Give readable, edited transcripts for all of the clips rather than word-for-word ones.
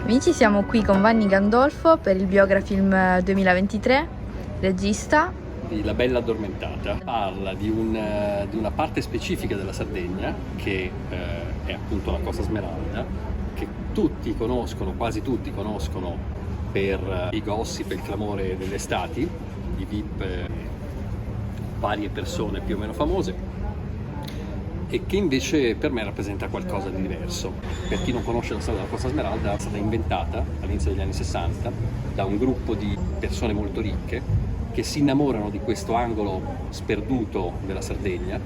Amici, siamo qui con Vanni Gandolfo per il Biografilm 2023, regista. La Bella Addormentata parla di una parte specifica della Sardegna che è appunto la Costa Smeralda, che tutti conoscono, quasi tutti conoscono per i gossip e il clamore delle estati, i VIP, varie persone più o meno famose, e che invece per me rappresenta qualcosa di diverso. Per chi non conosce la storia della Costa Smeralda, è stata inventata all'inizio degli anni 60 da un gruppo di persone molto ricche che si innamorano di questo angolo sperduto della Sardegna.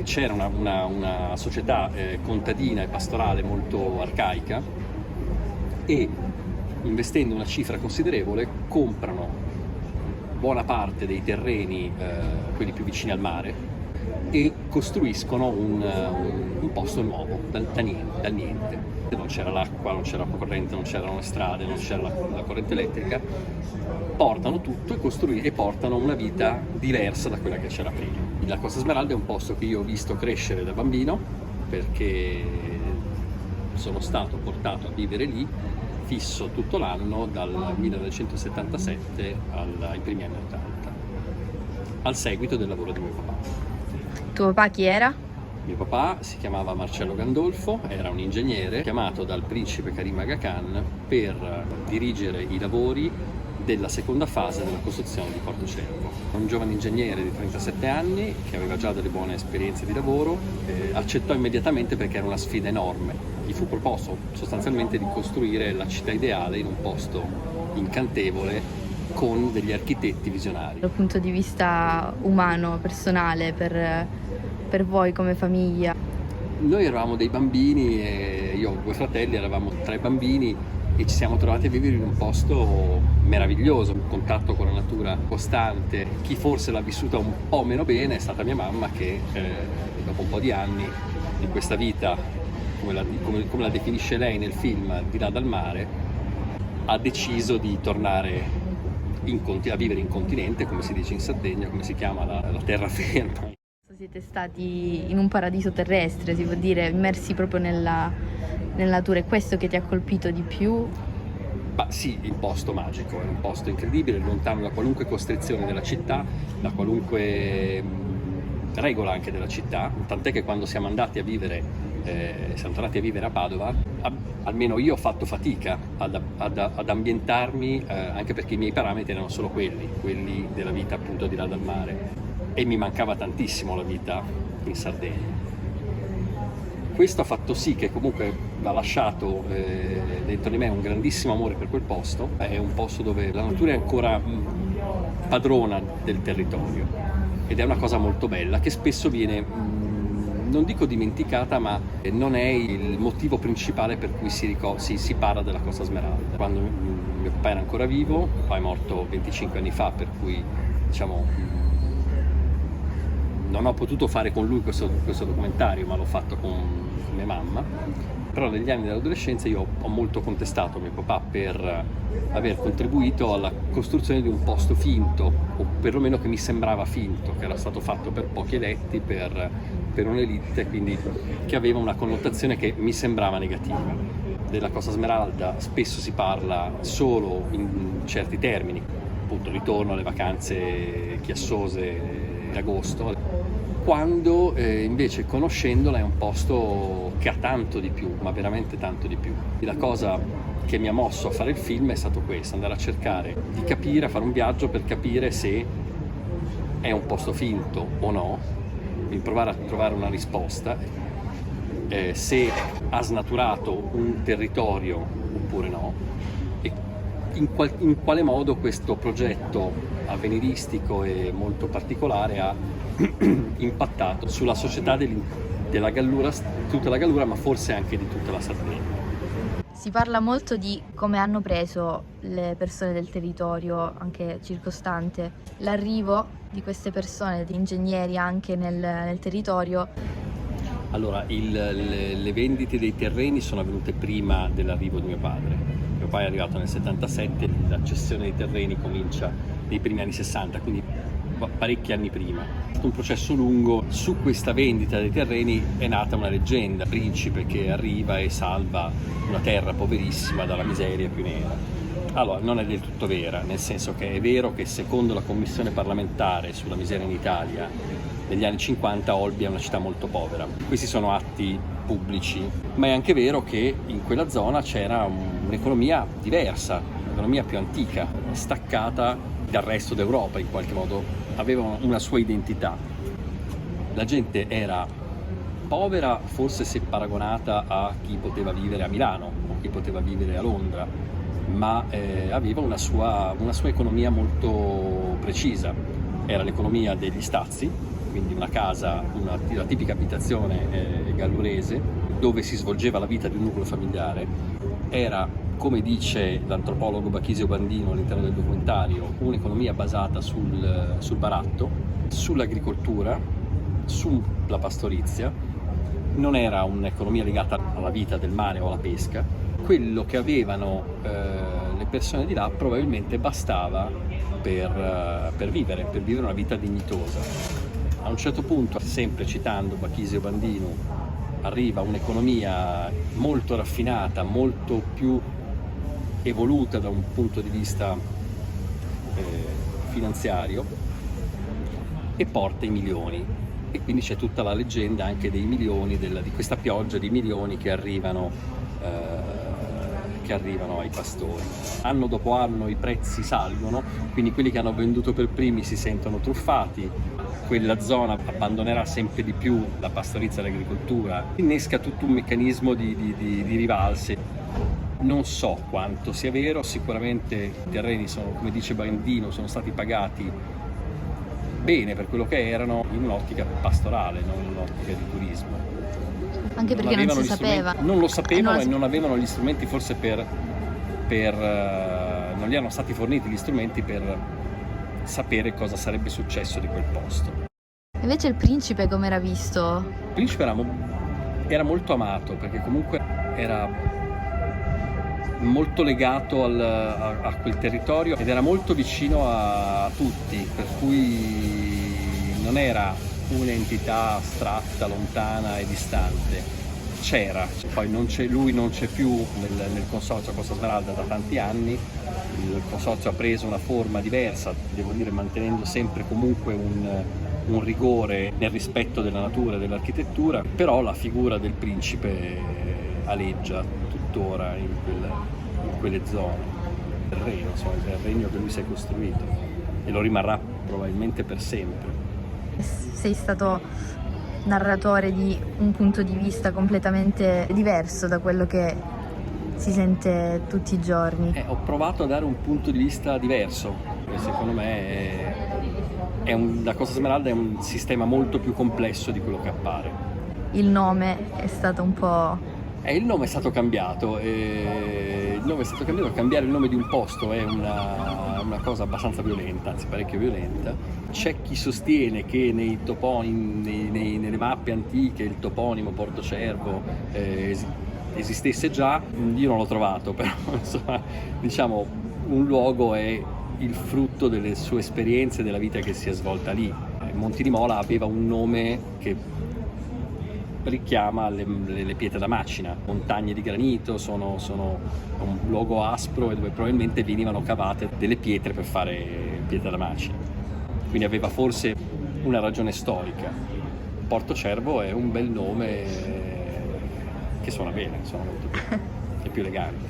C'era una società contadina e pastorale molto arcaica e, investendo una cifra considerevole, comprano buona parte dei terreni, quelli più vicini al mare, e costruiscono un posto nuovo, dal niente. Non c'era l'acqua, non c'era la corrente, non c'erano le strade, non c'era la corrente elettrica. Portano tutto e portano una vita diversa da quella che c'era prima. La Costa Smeralda è un posto che io ho visto crescere da bambino, perché sono stato portato a vivere lì fisso tutto l'anno dal 1977 ai primi anni 80, al seguito del lavoro di mio papà. Tuo papà chi era? Mio papà si chiamava Marcello Gandolfo, era un ingegnere chiamato dal principe Karim Aga Khan per dirigere i lavori della seconda fase della costruzione di Porto Cervo. Un giovane ingegnere di 37 anni che aveva già delle buone esperienze di lavoro, accettò immediatamente perché era una sfida enorme. Gli fu proposto sostanzialmente di costruire la città ideale in un posto incantevole con degli architetti visionari. Dal punto di vista umano, personale, per voi come famiglia? Noi eravamo dei bambini, e io ho 2 fratelli, eravamo 3 bambini e ci siamo trovati a vivere in un posto meraviglioso, un contatto con la natura costante. Chi forse l'ha vissuta un po' meno bene è stata mia mamma, che dopo un po' di anni di questa vita, come la definisce lei nel film, di là dal mare, ha deciso di tornare a vivere in continente, come si dice in Sardegna, come si chiama la terraferma. Siete stati in un paradiso terrestre, si può dire, immersi proprio nella natura. È questo che ti ha colpito di più? Sì, il posto magico, è un posto incredibile, lontano da qualunque costrizione della città, da qualunque regola anche della città, tant'è che quando siamo tornati a vivere a Padova, almeno io ho fatto fatica ad ambientarmi, anche perché i miei parametri erano solo quelli della vita appunto di là dal mare, e mi mancava tantissimo la vita in Sardegna. Questo ha fatto sì che comunque ha lasciato dentro di me un grandissimo amore per quel posto. È un posto dove la natura è ancora padrona del territorio, ed è una cosa molto bella che spesso viene, non dico dimenticata, ma non è il motivo principale per cui si parla della Costa Smeralda. Quando mio papà era ancora vivo, papà è morto 25 anni fa, per cui diciamo non ho potuto fare con lui questo documentario, ma l'ho fatto con mia mamma. Però negli anni dell'adolescenza io ho molto contestato mio papà per aver contribuito alla costruzione di un posto finto, o perlomeno che mi sembrava finto, che era stato fatto per pochi eletti, per un'elite, quindi che aveva una connotazione che mi sembrava negativa. Della Costa Smeralda spesso si parla solo in certi termini, appunto ritorno alle vacanze chiassose di agosto, quando invece conoscendola è un posto che ha tanto di più, ma veramente tanto di più. La cosa che mi ha mosso a fare il film è stato questo: andare a cercare di capire, a fare un viaggio per capire se è un posto finto o no, provare a trovare una risposta, se ha snaturato un territorio oppure no, e in quale modo questo progetto avveniristico e molto particolare ha impattato sulla società della Gallura, tutta la Gallura, ma forse anche di tutta la Sardegna. Si parla molto di come hanno preso le persone del territorio, anche circostante, l'arrivo di queste persone, di ingegneri anche nel territorio. Allora, le vendite dei terreni sono avvenute prima dell'arrivo di mio padre. Mio padre è arrivato nel 77, la cessione dei terreni comincia nei primi anni 60, quindi parecchi anni prima. È stato un processo lungo. Su questa vendita dei terreni è nata una leggenda, principe che arriva e salva una terra poverissima dalla miseria più nera. Allora, non è del tutto vera, nel senso che è vero che secondo la commissione parlamentare sulla miseria in Italia, negli anni 50 Olbia è una città molto povera. Questi sono atti pubblici, ma è anche vero che in quella zona c'era un'economia diversa, un'economia più antica, staccata dal resto d'Europa in qualche modo, aveva una sua identità. La gente era povera forse se paragonata a chi poteva vivere a Milano o chi poteva vivere a Londra, ma aveva una sua economia molto precisa. Era l'economia degli stazi, quindi una casa, una tipica abitazione gallurese dove si svolgeva la vita di un nucleo familiare. Era, come dice l'antropologo Bachisio Bandino all'interno del documentario, un'economia basata sul baratto, sull'agricoltura, sulla pastorizia. Non era un'economia legata alla vita del mare o alla pesca. Quello che avevano le persone di là probabilmente bastava per vivere una vita dignitosa. A un certo punto, sempre citando Bachisio Bandino, arriva un'economia molto raffinata, molto più evoluta da un punto di vista finanziario e porta i milioni. E quindi c'è tutta la leggenda anche dei milioni, di questa pioggia di milioni che arrivano ai pastori. Anno dopo anno i prezzi salgono, quindi quelli che hanno venduto per primi si sentono truffati. Quella zona abbandonerà sempre di più la pastorizia e l'agricoltura, innesca tutto un meccanismo di rivalse. Non so quanto sia vero, sicuramente i terreni sono, come dice Bandino, sono stati pagati bene per quello che erano in un'ottica pastorale, non in un'ottica di turismo. Anche perché non si sapeva. Non lo sapevano e non avevano gli strumenti forse non gli erano stati forniti gli strumenti per sapere cosa sarebbe successo di quel posto. Invece il principe come era visto? Il principe era molto amato perché comunque era molto legato a quel territorio ed era molto vicino a tutti, per cui non era un'entità astratta, lontana e distante. C'era, poi lui non c'è più nel consorzio Costa Smeralda da tanti anni, il consorzio ha preso una forma diversa, devo dire mantenendo sempre comunque un rigore nel rispetto della natura e dell'architettura, però la figura del principe aleggia tuttora in quelle zone. Il regno che lui si è costruito e lo rimarrà probabilmente per sempre. Sei stato narratore di un punto di vista completamente diverso da quello che si sente tutti i giorni. Ho provato a dare un punto di vista diverso, e secondo me la Costa Smeralda è un sistema molto più complesso di quello che appare. Il nome è stato un po'... Il nome è stato cambiato, cambiare il nome di un posto è una cosa abbastanza violenta, anzi parecchio violenta. C'è chi sostiene che nelle mappe antiche il toponimo Porto Cervo esistesse già, io non l'ho trovato, però insomma, diciamo, un luogo è il frutto delle sue esperienze, della vita che si è svolta lì. Monti di Mola aveva un nome che richiama le pietre da macina, montagne di granito, sono un luogo aspro e dove probabilmente venivano cavate delle pietre per fare pietre da macina, quindi aveva forse una ragione storica. Porto Cervo è un bel nome che suona bene, suona molto bene, è più elegante.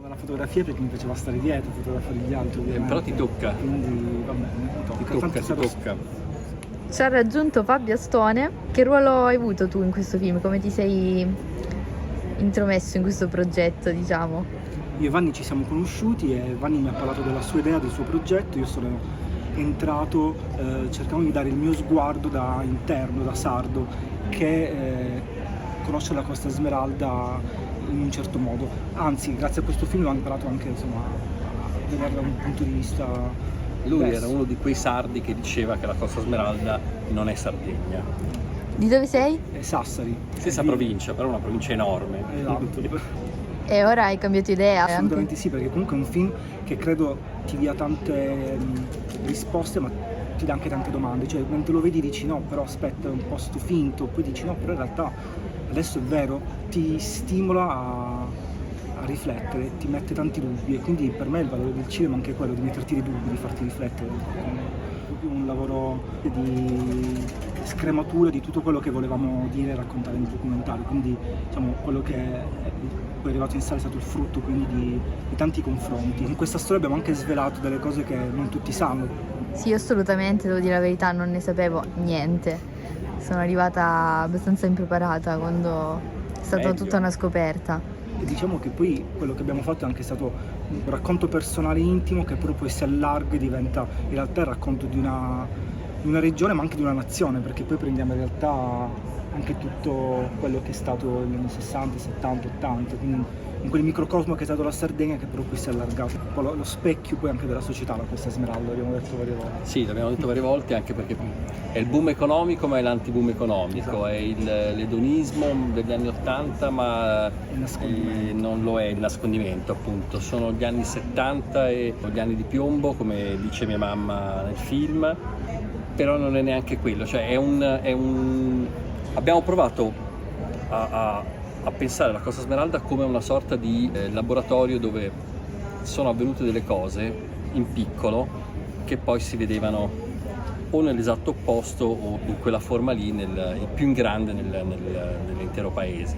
La fotografia perché mi piaceva stare dietro, fotografare gli altri ovviamente. Però ti tocca. Quindi vabbè, Ti tocca. Ci ha raggiunto Fabio Astone. Che ruolo hai avuto tu in questo film? Come ti sei intromesso in questo progetto, diciamo? Io e Vanni ci siamo conosciuti e Vanni mi ha parlato della sua idea, del suo progetto. Io sono entrato cercando di dare il mio sguardo da interno, da sardo, che conosce la Costa Smeralda in un certo modo. Anzi, grazie a questo film ho imparato anche insomma, a vederla da un punto di vista. Lui era uno di quei sardi che diceva che la Costa Smeralda non è Sardegna. Di dove sei? È Sassari. Stessa provincia, però una provincia enorme. Esatto. E ora hai cambiato idea? Assolutamente sì, perché comunque è un film che credo ti dia tante risposte, ma ti dà anche tante domande, cioè mentre lo vedi dici no, però aspetta, è un posto finto, poi dici no, però in realtà adesso è vero, ti stimola a riflettere, ti mette tanti dubbi, e quindi per me il valore del cinema è anche quello di metterti dei dubbi, di farti riflettere. È un lavoro di scrematura di tutto quello che volevamo dire e raccontare nel documentario, quindi diciamo quello che poi è arrivato in sala è stato il frutto quindi di tanti confronti. In questa storia abbiamo anche svelato delle cose che non tutti sanno. Sì, assolutamente, devo dire la verità, non ne sapevo niente. Sono arrivata abbastanza impreparata quando è stata tutta una scoperta. E diciamo che poi quello che abbiamo fatto è anche stato un racconto personale intimo che però poi si allarga e diventa in realtà il racconto di una regione ma anche di una nazione, perché poi prendiamo in realtà anche tutto quello che è stato negli anni 60, 70, 80, quindi in quel microcosmo che è stato la Sardegna, che però poi si è allargato. Un po' lo specchio poi anche della società, la Costa Smeralda, l'abbiamo detto varie volte. Sì, l'abbiamo detto varie volte, anche perché è il boom economico ma è l'antiboom economico, esatto. È l'edonismo degli anni 80 ma non lo è il nascondimento, appunto. Sono gli anni 70 e gli anni di piombo, come dice mia mamma nel film, però non è neanche quello, cioè abbiamo provato a pensare alla Costa Smeralda come una sorta di laboratorio dove sono avvenute delle cose in piccolo che poi si vedevano o nell'esatto opposto o in quella forma lì, il più in grande nell'intero paese.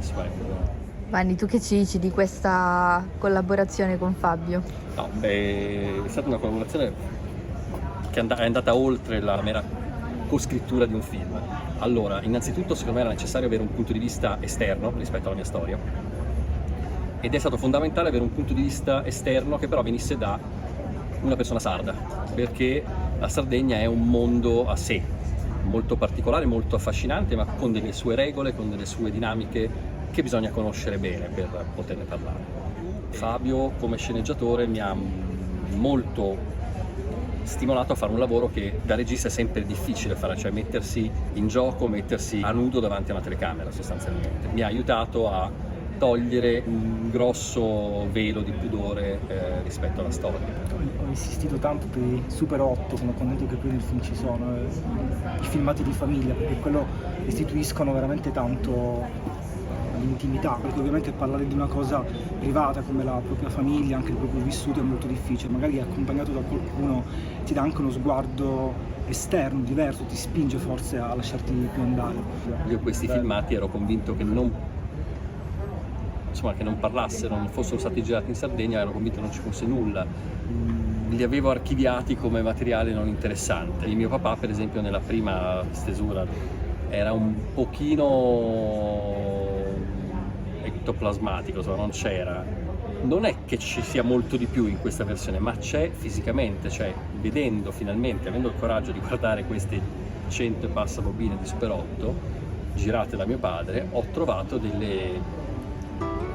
Vanni, tu che ci dici di questa collaborazione con Fabio? No, è stata una collaborazione che è andata oltre la mera coscrittura di un film. Allora, innanzitutto secondo me era necessario avere un punto di vista esterno rispetto alla mia storia, ed è stato fondamentale avere un punto di vista esterno che però venisse da una persona sarda, perché la Sardegna è un mondo a sé, molto particolare, molto affascinante, ma con delle sue regole, con delle sue dinamiche che bisogna conoscere bene per poterne parlare. Fabio come sceneggiatore mi ha molto stimolato a fare un lavoro che da regista è sempre difficile fare, cioè mettersi in gioco, mettersi a nudo davanti a una telecamera sostanzialmente. Mi ha aiutato a togliere un grosso velo di pudore rispetto alla storia. Ho insistito tanto per i Super 8, sono contento che poi nel film ci sono, i filmati di famiglia, perché quello restituiscono veramente tanto l'intimità, perché ovviamente parlare di una cosa privata come la propria famiglia, anche il proprio vissuto, è molto difficile, magari accompagnato da qualcuno ti dà anche uno sguardo esterno, diverso, ti spinge forse a lasciarti più andare. Io questi filmati ero convinto che non parlassero, non fossero stati girati in Sardegna, ero convinto non ci fosse nulla. Li avevo archiviati come materiale non interessante. Il mio papà, per esempio, nella prima stesura era un pochino ectoplasmatico, insomma, non c'era. Non è che ci sia molto di più in questa versione, ma c'è fisicamente, cioè vedendo finalmente, avendo il coraggio di guardare queste 100 e passa bobine di Super 8 girate da mio padre, ho trovato delle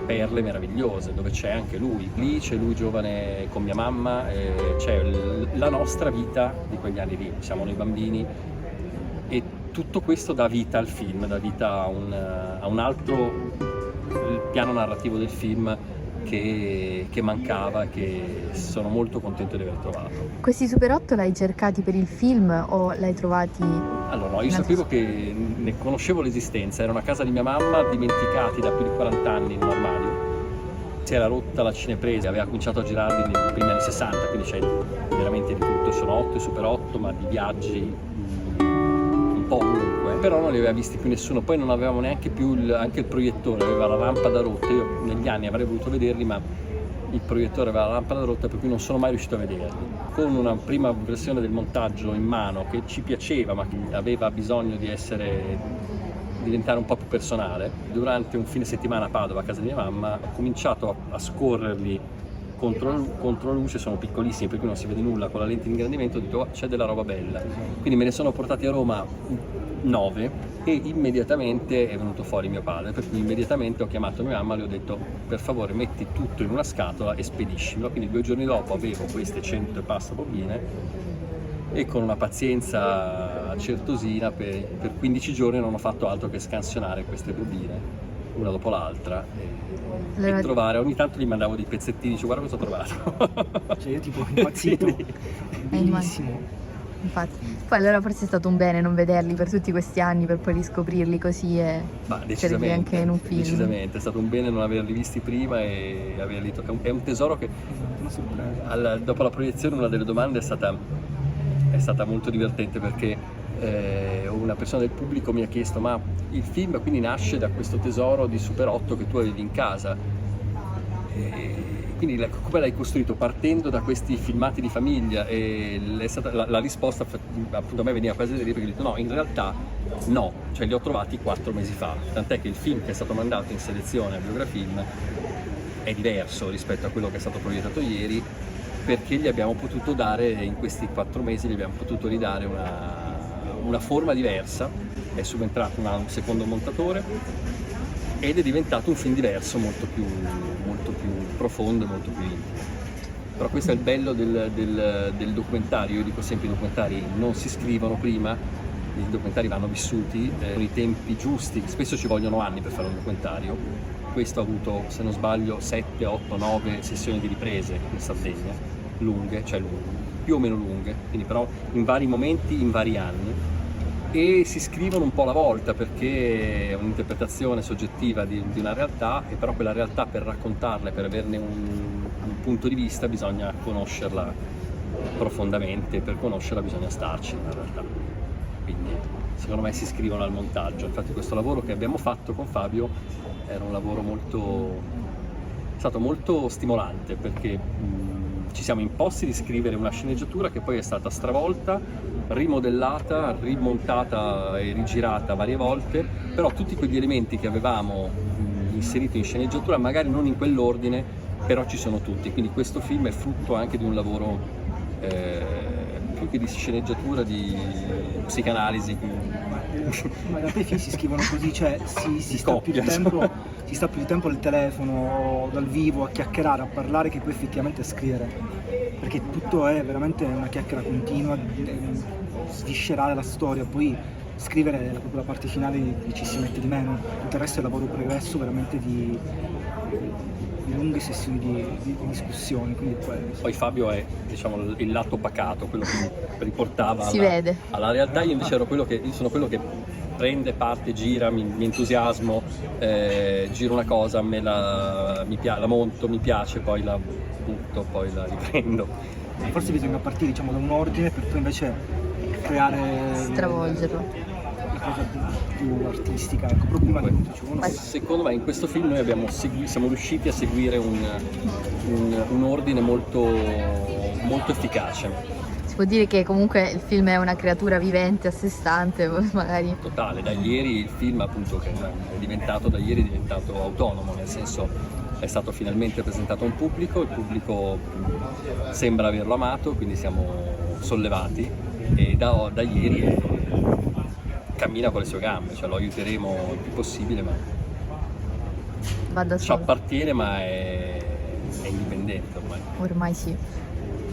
perle meravigliose dove c'è anche lui. Lì c'è lui giovane con mia mamma, c'è la nostra vita di quegli anni lì, siamo noi bambini, e tutto questo dà vita al film, dà vita a un altro piano narrativo del film che mancava e che sono molto contento di aver trovato. Questi Super 8 l'hai cercati per il film o l'hai trovati? Allora no, io sapevo che ne conoscevo l'esistenza, era una casa di mia mamma, dimenticati da più di 40 anni in un armadio. Si era rotta la cinepresa, aveva cominciato a girarli nei primi anni 60, quindi c'è veramente di tutto, sono 8 e Super 8, ma di viaggi un po' ovunque, però non li aveva visti più nessuno. Poi non avevamo neanche più anche il proiettore, aveva la lampada rotta. Io negli anni avrei voluto vederli, ma il proiettore aveva la lampada rotta, per cui non sono mai riuscito a vederli. Con una prima versione del montaggio in mano che ci piaceva, ma che aveva bisogno di diventare un po' più personale, durante un fine settimana a Padova, a casa di mia mamma, ho cominciato a scorrerli contro luce, sono piccolissimi per cui non si vede nulla, con la lente di ingrandimento ho detto oh, c'è della roba bella, quindi me ne sono portati a Roma 9 e immediatamente è venuto fuori mio padre, per cui immediatamente ho chiamato mia mamma e le ho detto per favore metti tutto in una scatola e spediscimelo. Quindi 2 giorni dopo avevo queste 100 e passa bobine e con una pazienza certosina per 15 giorni non ho fatto altro che scansionare queste bobine una dopo l'altra Allora- e trovare, ogni tanto gli mandavo dei pezzettini, dicevo guarda cosa ho trovato. Cioè io tipo impazzito, Quindi- bellissimo. Infatti, poi allora forse è stato un bene non vederli per tutti questi anni per poi riscoprirli così e Ma vederli anche in un film. decisamente, è stato un bene non averli visti prima e averli è un tesoro che Una sorpresa. dopo la proiezione una delle domande è stata molto divertente perché una persona del pubblico mi ha chiesto ma il film quindi nasce da questo tesoro di Super 8 che tu avevi in casa, quindi come l'hai costruito partendo da questi filmati di famiglia? E è stata, la risposta appunto a me veniva quasi da dire perché ho detto no, in realtà no, cioè li ho trovati 4 mesi fa, tant'è che il film che è stato mandato in selezione a Biografilm è diverso rispetto a quello che è stato proiettato ieri, perché gli abbiamo potuto dare, in questi 4 mesi gli abbiamo potuto ridare una forma diversa, è subentrato un secondo montatore ed è diventato un film diverso, molto più profondo e molto più intimo. Però questo è il bello del documentario, io dico sempre i documentari non si scrivono prima, i documentari vanno vissuti con i tempi giusti, spesso ci vogliono anni per fare un documentario. Questo ha avuto, se non sbaglio, 7, 8, 9 sessioni di riprese in Sardegna, lunghe, più o meno lunghe, quindi però in vari momenti, in vari anni, e si scrivono un po' alla volta perché è un'interpretazione soggettiva di una realtà, e però quella realtà per raccontarla e per averne un punto di vista bisogna conoscerla profondamente, per conoscerla bisogna starci nella realtà. Quindi secondo me si scrivono al montaggio. Infatti questo lavoro che abbiamo fatto con Fabio era un lavoro è stato molto stimolante perché ci siamo imposti di scrivere una sceneggiatura che poi è stata stravolta, rimodellata, rimontata e rigirata varie volte, però tutti quegli elementi che avevamo inserito in sceneggiatura, magari non in quell'ordine, però ci sono tutti. Quindi questo film è frutto anche di un lavoro più che di sceneggiatura, di psicanalisi. Ma in realtà i film si scrivono così, cioè si sta più coppia, di tempo al telefono, dal vivo, a chiacchierare, a parlare, che poi effettivamente a scrivere. Perché tutto è veramente una chiacchiera continua, sviscerare la storia, poi scrivere è proprio la parte finale che ci si mette di meno. Tutto il resto è lavoro pregresso veramente di lunghe sessioni di discussioni. Quindi Poi Fabio è, diciamo, il lato pacato, quello che riportava Si vede. alla realtà. Io invece io sono quello che prende, parte, gira, mi entusiasmo, giro una cosa, la monto, mi piace, poi la butto, poi la riprendo. forse bisogna partire, diciamo, da un ordine per poi invece creare Stravolgerlo. la cosa più artistica, ecco, proprio prima di tutto. Secondo me in questo film noi siamo riusciti a seguire un ordine molto, molto efficace. Si può dire che comunque il film è una creatura vivente a sé stante, magari. Totale, da ieri il film appunto che è diventato autonomo, nel senso è stato finalmente presentato a un pubblico, il pubblico sembra averlo amato, quindi siamo sollevati e da ieri cammina con le sue gambe, cioè lo aiuteremo il più possibile, ma Va da ci solo. appartiene, ma è indipendente ormai. Ormai sì.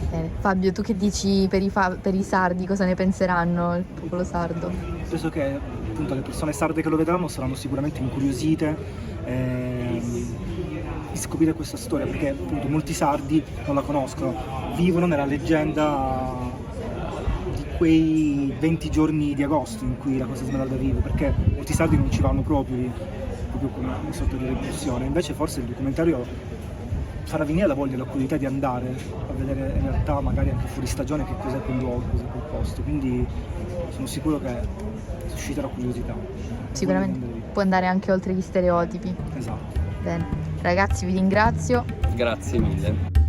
Bene. Fabio, tu che dici per i sardi, cosa ne penseranno il popolo sardo? Penso che appunto le persone sarde che lo vedranno saranno sicuramente incuriosite di scoprire questa storia, perché appunto molti sardi non la conoscono, vivono nella leggenda di quei 20 giorni di agosto in cui la Costa Smeralda vive, perché molti sardi non ci vanno proprio come sotto di repressione. Invece forse il documentario farà venire la voglia e la curiosità di andare a vedere in realtà magari anche fuori stagione che cos'è quel luogo, cos'è quel posto, quindi sono sicuro che susciterà curiosità. Sicuramente può andare anche oltre gli stereotipi. Esatto. Bene. Ragazzi, vi ringrazio. Grazie mille.